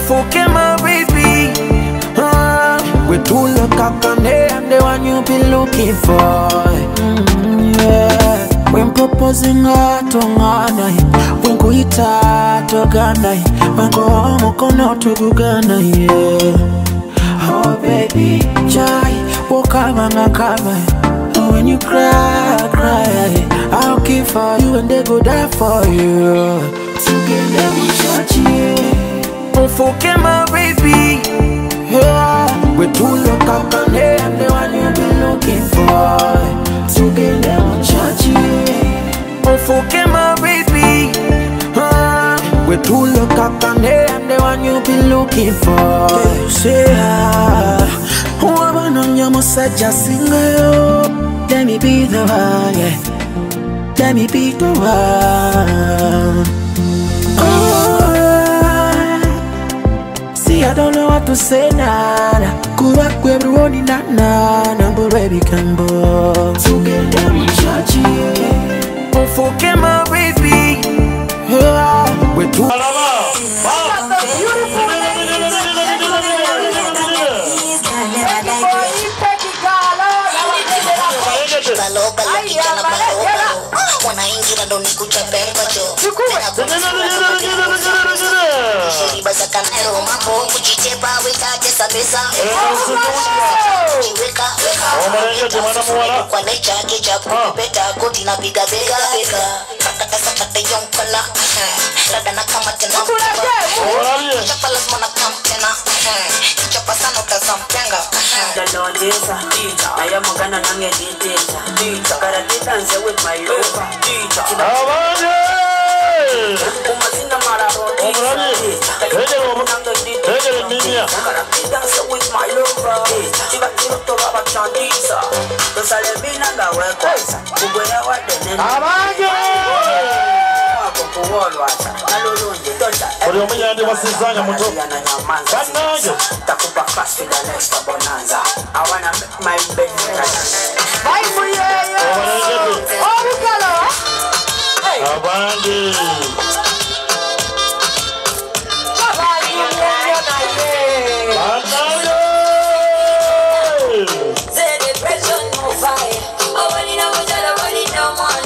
Ufuke my baby. We two look up and I'm the one you be looking for. Yeah. When proposing to Ghana, when go eat to Ghana, when go home, go to Ghana, yeah. Oh baby, joy, walk up and come. When you cry, cry, I'll keep for you and they go die for you. Together we touch you. Ufuke my baby. Yeah. We two look up and I'm the one you be looking for. Together we touch you. Ufuke my baby. We two look up and I'm the one you be looking for. Say who am I on your massage singer? Let me be the one, yeah. Let me be the one. Oh, see, I don't know what to say now. Kura kwebroni na but baby can go. Together we touch it. Ufuke my baby. Yeah, we two. Wanaingira ndo nikucha benga jo. Shiriba za kanero mambo kujitepa wikaje sabesa. Weka kwa nature kecha kupeta koti na piga bega bega. Kata sakata yonkala. Rada na kama tena. Chapa lazima na kama tena. Chapa sana utazampenga. Jalo desa tita. Aya magana nange tita. Tita. Karate dance with my lover. Tita. Umazina mararo tita. Karate dance with my lover. Chiba chiba toba bachandisa. Dosale bina nga wekosa. Kubwela wadene. Abanje. Uri umuyandi wasizanya muto Kanage Takupa fast for the next bonanza I wanna make my bed Bye for you Oh, we got it Abandi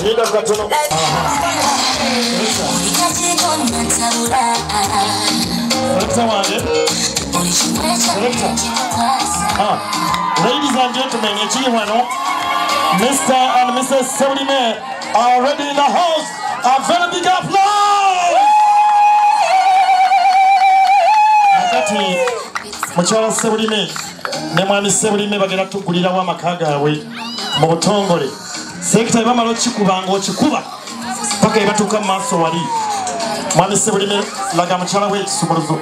Nida katono Ladies and gentlemen, Mr. and Mrs Ssebulime are already in the house. A very big applause! Akati Mukyala Ssebulime ne mwami Ssebulime bagenda tugulira wa makaga we mu butongole. Sekita bamalo chikubanga ochikuba paka ibatuka maso wali. Mwami Ssebulime laga mukyala we kisumuluzo.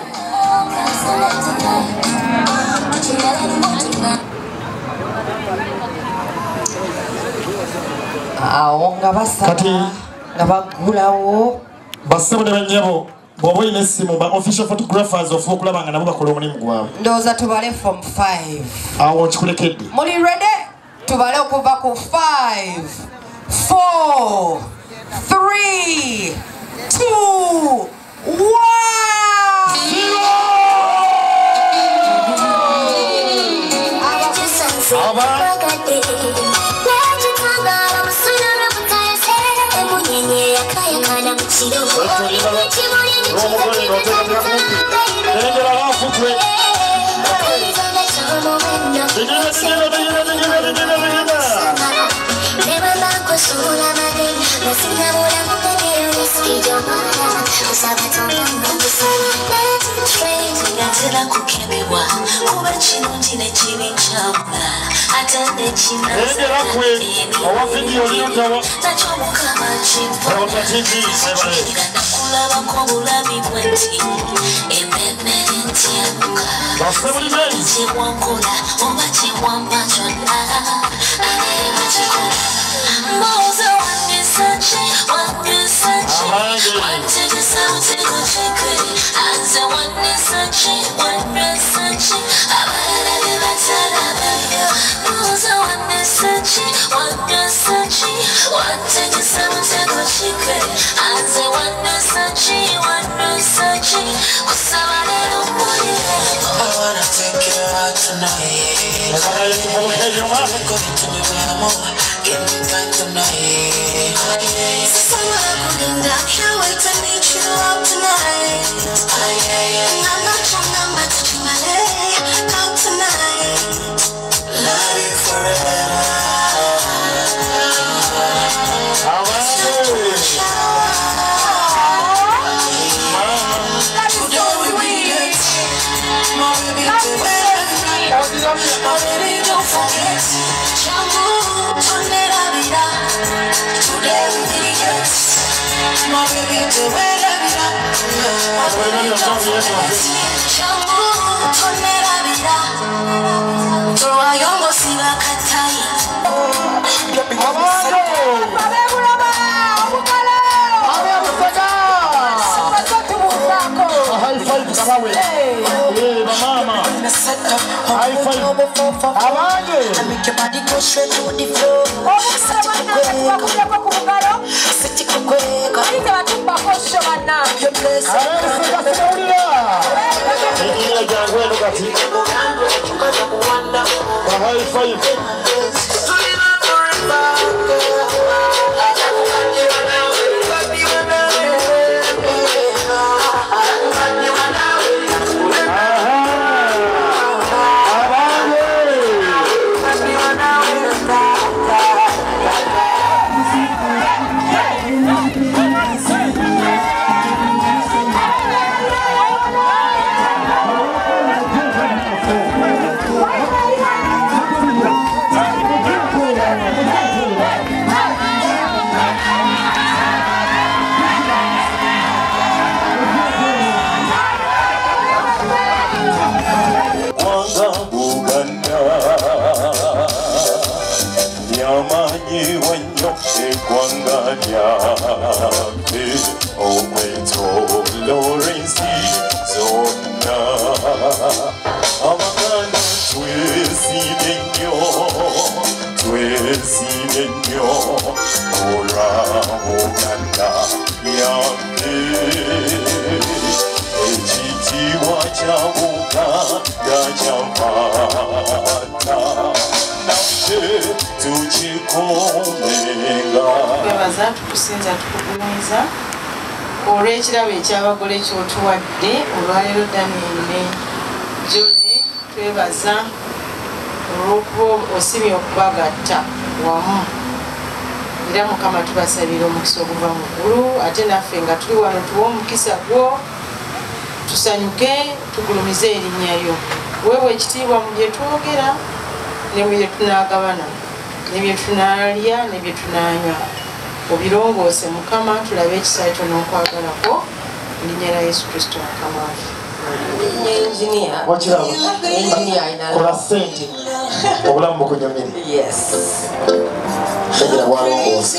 Nga basaba nga bagulawo Bassebulime nyabo bobo ine simu ba official photographers of okulabanga nabo bakola omulimu gwabwe. Ndoza tubale from 5. Awo kikulekedde. Muli ready? Tubale okuva ku 5 4 3 2 1 Sachi, Give me back tonight. Can't wait to meet you out tonight. I'm not young, I'm not touching my leg. Out tonight. Love you forever. Don't forget. Today we get. My baby, the way la vida. Don't forget. So I almost see la katai. High five. I make your body go straight to the floor. Sit it quick. Your place. High five. Tukusinza tukugulumiza olw'ekirabo ekyabagole ky'otuwadde olwaleero Daniel ne Jole twebaza olw'okuba osibye okubagatta wamu era Mukama tubasabira omukisa oguva mu ggulu ate naffe nga tuli wano tuwe omukisa gwo tusanyuke tugulumize erinnya lyo weewe ekitiibwa mu bye twogera ne bye tunaagabana ne bye tunaalya ne bye tunaanywa obirongoose Mukama tulabe ekisa ekyo n'okwagalako linnya lya Yesu Kristo Mukama waffe. Kola ssente obulamu bukunyumire. Segera bwalongoose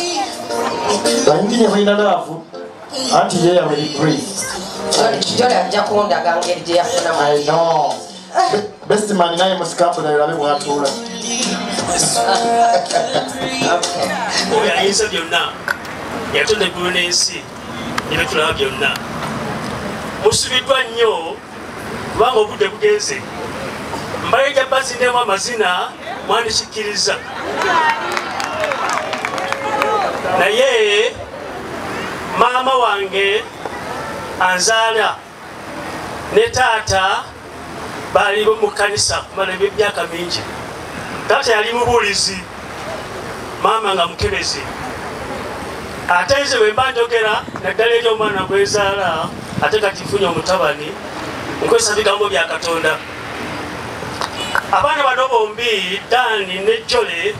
bayinginya balina laavu anti ye yabuli brief. I know. Best man naye musikambula yolabe bwatuula. Oyo ayinza byonna yatonda eggulu n'ensi ne betulaba byonna musibiddwa nnyo kubanga obudde bugenze mbalijja bazindemu amazina mwandikikkiriza naye maama wange anzaala ne taata baali mu kkanisa kumala emyaka mingi. Taata yali mubuulizi maama nga mukebezi ate nze bwe mba njogera naddala eri omwana gwezaala ate kati nfunye omutabani nkozesa bigambo bya Katonda. Abaana bano bombi Dani ne Jole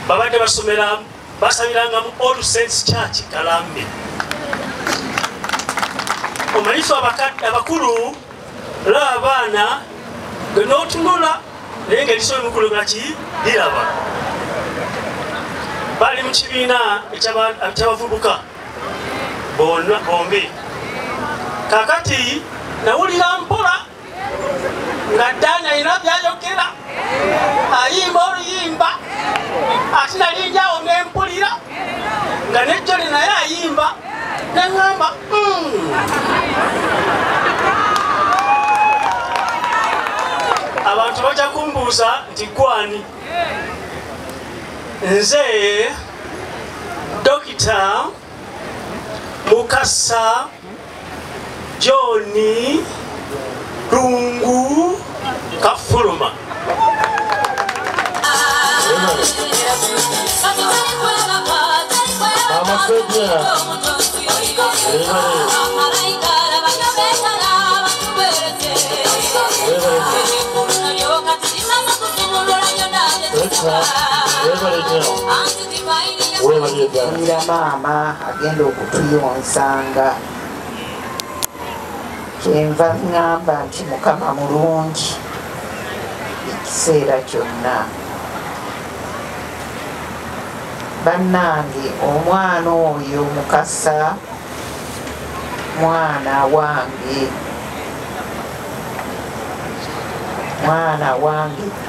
babadde basabiranga mu All Saints Church Kalambi. Omanyifu abakulu laba abaana ge n'otunula naye ng'eriso emukulu gaki liraba. Bali mu kibiina ekyabavubuka bombi. Kakati nawulira mpola nga Dani alina byayogera ayimba oluyimba ate nali njawo nempulira nga ne Jole naye ayimba neŋŋamba abantu bajja kumbuuza nti gwani nze Dr. Mukasa Johnny Lungu Kafuluma. Mama agenda okutuyonsanga kyenva ngamba nti Mukama mulungi ekiseera kyonna. Bannange omwana oyo Mukasa mwana wange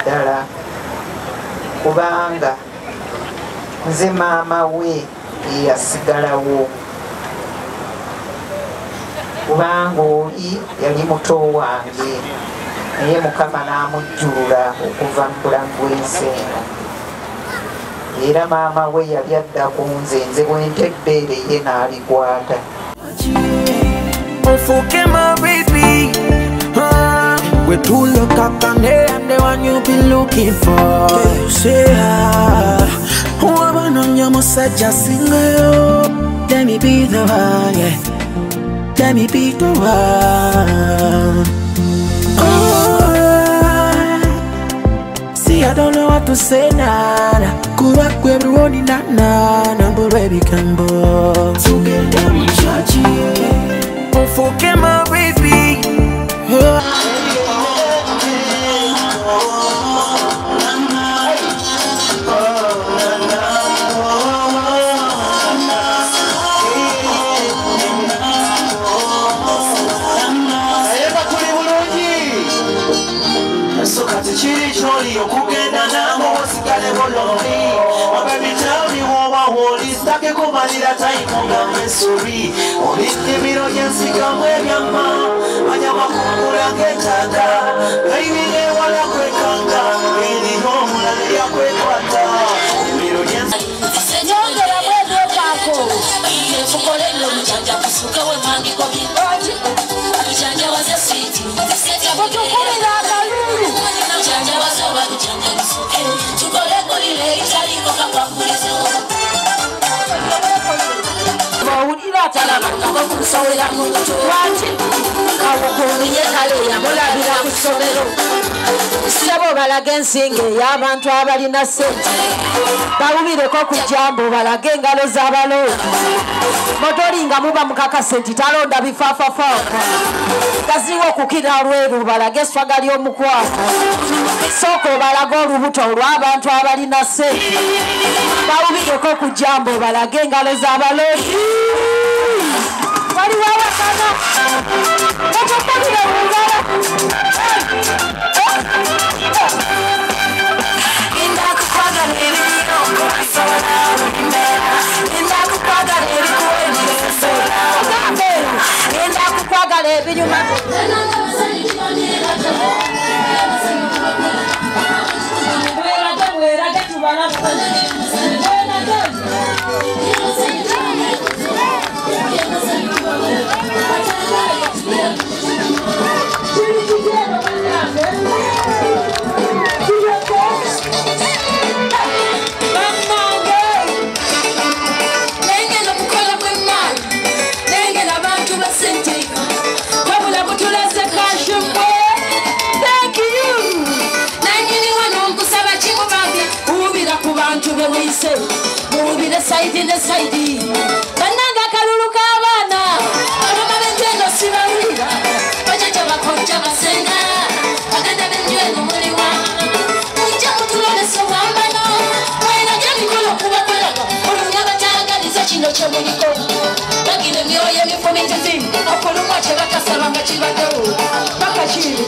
ddala, kubanga nze maama we eyasigalawo, kubanga oli yali muto wange naye Mukama n'amujjulula okuva mu bulamu bw'ensi eno. Era maama we yali adda ku nze bwente ebbeere ye n'alikwata. Forget my baby, we're too look up and the one you be looking for. You say woman on your massage single. Let me be the one, yeah. Let me be the one. See, I don't know what to say now. Go back where everyone in that number baby can go. So get them church, oh, forget my baby. Sebo balage ensinge y'abantu abalina ssente bawubireko ku jambo balage engalo z'abalonzi motolinga muba mukakase nti talonda bifaafafaafa gaziwa okukira lweru balage eswaga ly'omukwano sooka obalaga olubuto olw'abantu abalina ssente bawubireko ku jambo balage engalo z'abalonzi waliwo abakana otokolire mungala mubire saidi ne saidi bananga kalulu kabana abama benjeno sibalira bajaja bakonja basenga baganda benjeno muliwa unja kutulole sewambano waina jami kolo kubakolaga olunyaba tagaliza kino kyemuliko bagire myoyo mifumitizi okulumwa kye bakasalanga kibadewo bakachiri